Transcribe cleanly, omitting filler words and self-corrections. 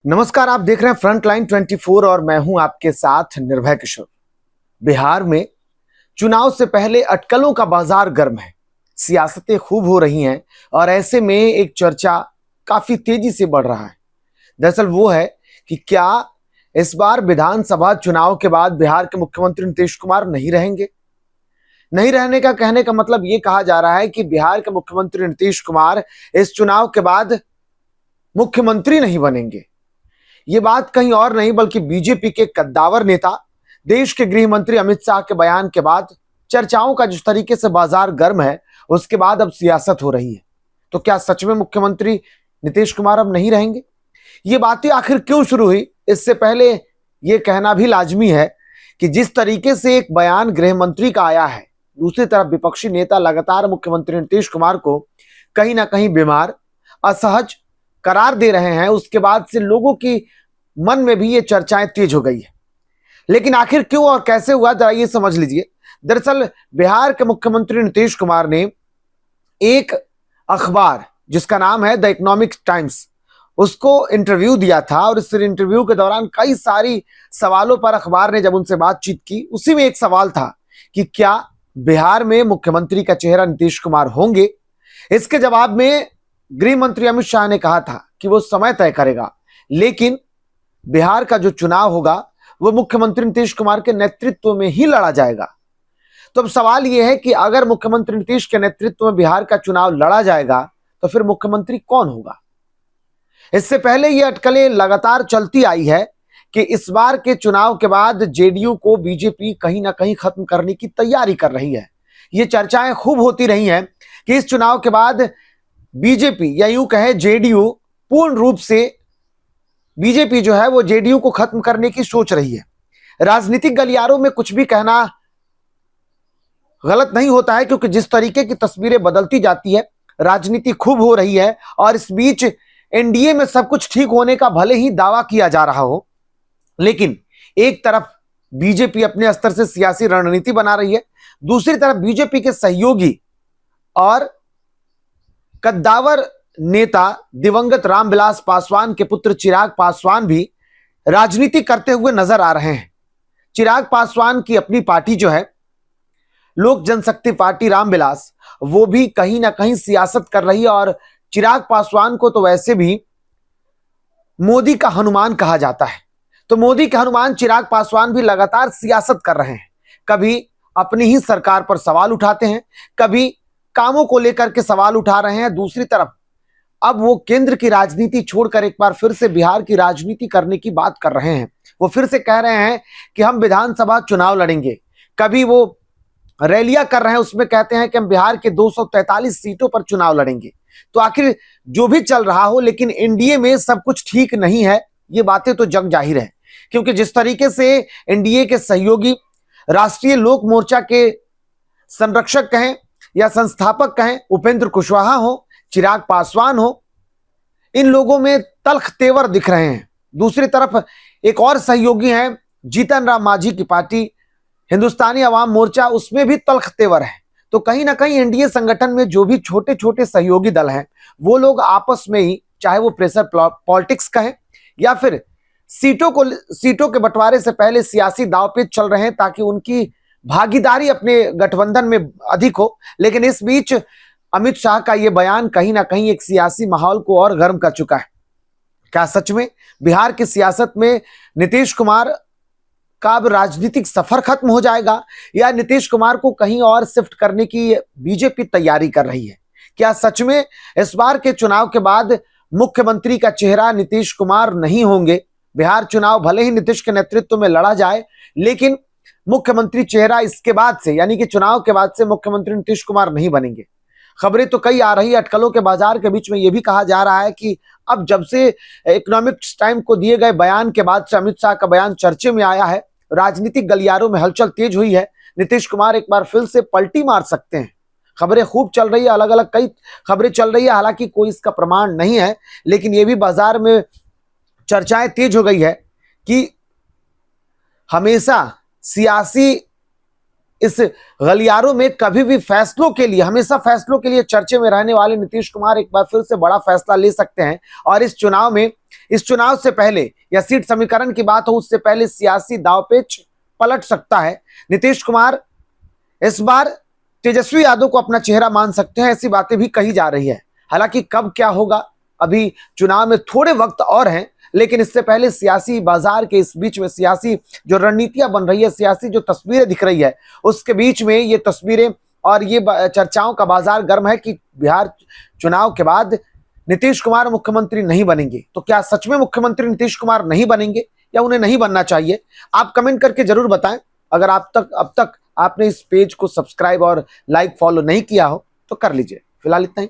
नमस्कार, आप देख रहे हैं फ्रंट लाइन 24 और मैं हूं आपके साथ निर्भय किशोर। बिहार में चुनाव से पहले अटकलों का बाजार गर्म है, सियासतें खूब हो रही हैं और ऐसे में एक चर्चा काफी तेजी से बढ़ रहा है। दरअसल वो है कि क्या इस बार विधानसभा चुनाव के बाद बिहार के मुख्यमंत्री नीतीश कुमार नहीं रहेंगे। नहीं रहने का कहने का मतलब ये कहा जा रहा है कि बिहार के मुख्यमंत्री नीतीश कुमार इस चुनाव के बाद मुख्यमंत्री नहीं बनेंगे। ये बात कहीं और नहीं बल्कि बीजेपी के कद्दावर नेता देश के गृह मंत्री अमित शाह के बयान के बाद चर्चाओं का जिस तरीके से बाजार गर्म है, उसके बाद अब सियासत हो रही है। तो क्या सच में मुख्यमंत्री नीतीश कुमार अब नहीं रहेंगे? ये बातें आखिर क्यों शुरू हुई, इससे पहले यह कहना भी लाजमी है कि जिस तरीके से एक बयान गृह मंत्री का आया है, दूसरी तरफ विपक्षी नेता लगातार मुख्यमंत्री नीतीश कुमार को कहीं ना कहीं बीमार, असहज करार दे रहे हैं, उसके बाद से लोगों की मन में भी ये चर्चाएं तेज हो गई है। लेकिन आखिर क्यों और कैसे हुआ, जरा ये समझ लीजिए। दरअसल बिहार के मुख्यमंत्री नीतीश कुमार ने एक अखबार जिसका नाम है द इकोनॉमिक टाइम्स, उसको इंटरव्यू दिया था और इस इंटरव्यू के दौरान कई सारी सवालों पर अखबार ने जब उनसे बातचीत की, उसी में एक सवाल था कि क्या बिहार में मुख्यमंत्री का चेहरा नीतीश कुमार होंगे। इसके जवाब में गृह मंत्री अमित शाह ने कहा था कि वो समय तय करेगा, लेकिन बिहार का जो चुनाव होगा वो मुख्यमंत्री नीतीश कुमार के नेतृत्व में ही लड़ा जाएगा। तो अब सवाल यह है कि अगर मुख्यमंत्री नीतीश के नेतृत्व में बिहार का चुनाव लड़ा जाएगा तो फिर मुख्यमंत्री कौन होगा। इससे पहले यह अटकलें लगातार चलती आई है कि इस बार के चुनाव के बाद जेडीयू को बीजेपी कहीं ना कहीं खत्म करने की तैयारी कर रही है। ये चर्चाएं खूब होती रही हैं कि इस चुनाव के बाद बीजेपी या यूं कहे जेडीयू पूर्ण रूप से बीजेपी जो है वो जेडीयू को खत्म करने की सोच रही है। राजनीतिक गलियारों में कुछ भी कहना गलत नहीं होता है, क्योंकि जिस तरीके की तस्वीरें बदलती जाती है, राजनीति खूब हो रही है और इस बीच एनडीए में सब कुछ ठीक होने का भले ही दावा किया जा रहा हो, लेकिन एक तरफ बीजेपी अपने स्तर से सियासी रणनीति बना रही है, दूसरी तरफ बीजेपी के सहयोगी और कद्दावर नेता दिवंगत रामविलास पासवान के पुत्र चिराग पासवान भी राजनीति करते हुए नजर आ रहे हैं। चिराग पासवान की अपनी पार्टी जो है लोक जनशक्ति पार्टी रामविलास, वो भी कहीं ना कहीं सियासत कर रही है और चिराग पासवान को तो वैसे भी मोदी का हनुमान कहा जाता है। तो मोदी के हनुमान चिराग पासवान भी लगातार सियासत कर रहे हैं। कभी अपनी ही सरकार पर सवाल उठाते हैं, कभी कामों को लेकर के सवाल उठा रहे हैं, दूसरी तरफ अब वो केंद्र की राजनीति छोड़कर एक बार फिर से बिहार की राजनीति करने की बात कर रहे हैं। वो फिर से कह रहे हैं कि हम विधानसभा चुनाव लड़ेंगे। कभी वो रैलियां कर रहे हैं, उसमें कहते हैं कि हम बिहार के 243 सीटों पर चुनाव लड़ेंगे। तो आखिर जो भी चल रहा हो, लेकिन एनडीए में सब कुछ ठीक नहीं है, ये बातें तो जग जाहिर है। क्योंकि जिस तरीके से एनडीए के सहयोगी राष्ट्रीय लोक मोर्चा के संरक्षक कहें या संस्थापक कहें, उपेंद्र कुशवाहा हो, चिराग पासवान हो, इन लोगों में तल्ख तेवर दिख रहे हैं। दूसरी तरफ एक और सहयोगी हैं जीतन राम मांझी की पार्टी हिंदुस्तानी अवाम मोर्चा, उसमें भी तल्ख तेवर है। तो कहीं ना कहीं एनडीए संगठन में जो भी छोटे छोटे सहयोगी दल हैं, वो लोग आपस में ही, चाहे वो प्रेशर पॉलिटिक्स कहें या फिर सीटों के बंटवारे से पहले सियासी दांवपेच चल रहे हैं ताकि उनकी भागीदारी अपने गठबंधन में अधिक हो। लेकिन इस बीच अमित शाह का यह बयान कहीं ना कहीं एक सियासी माहौल को और गर्म कर चुका है। क्या सच में बिहार की सियासत में नीतीश कुमार का अब राजनीतिक सफर खत्म हो जाएगा, या नीतीश कुमार को कहीं और शिफ्ट करने की बीजेपी तैयारी कर रही है? क्या सच में इस बार के चुनाव के बाद मुख्यमंत्री का चेहरा नीतीश कुमार नहीं होंगे? बिहार चुनाव भले ही नीतीश के नेतृत्व में लड़ा जाए, लेकिन मुख्यमंत्री चेहरा इसके बाद से, यानी कि चुनाव के बाद से मुख्यमंत्री नीतीश कुमार नहीं बनेंगे। खबरें तो कई आ रही है, अटकलों के बाजार के बीच में यह भी कहा जा रहा है कि अब जब से इकोनॉमिक्स टाइम को दिए गए बयान के बाद से अमित शाह का बयान चर्चे में आया है, राजनीतिक गलियारों में हलचल तेज हुई है। नीतीश कुमार एक बार फिर से पलटी मार सकते हैं। खबरें खूब चल रही है, अलग अलग कई खबरें चल रही है, हालांकि कोई इसका प्रमाण नहीं है, लेकिन यह भी बाजार में चर्चाएं तेज हो गई है कि हमेशा सियासी इस गलियारों में कभी भी फैसलों के लिए, हमेशा फैसलों के लिए चर्चे में रहने वाले नीतीश कुमार एक बार फिर से बड़ा फैसला ले सकते हैं और इस चुनाव में इस चुनाव से पहले या सीट समीकरण की बात हो उससे पहले सियासी दांवपेच पलट सकता है। नीतीश कुमार इस बार तेजस्वी यादव को अपना चेहरा मान सकते हैं, ऐसी बातें भी कही जा रही है। हालांकि कब क्या होगा, अभी चुनाव में थोड़े वक्त और हैं, लेकिन इससे पहले सियासी बाजार के इस बीच में सियासी जो रणनीतियां बन रही है, सियासी जो तस्वीरें दिख रही है, उसके बीच में ये तस्वीरें और ये चर्चाओं का बाजार गर्म है कि बिहार चुनाव के बाद नीतीश कुमार मुख्यमंत्री नहीं बनेंगे। तो क्या सच में मुख्यमंत्री नीतीश कुमार नहीं बनेंगे या उन्हें नहीं बनना चाहिए? आप कमेंट करके जरूर बताएं। अगर अब तक आपने इस पेज को सब्सक्राइब और लाइक फॉलो नहीं किया हो तो कर लीजिए। फिलहाल इतना ही।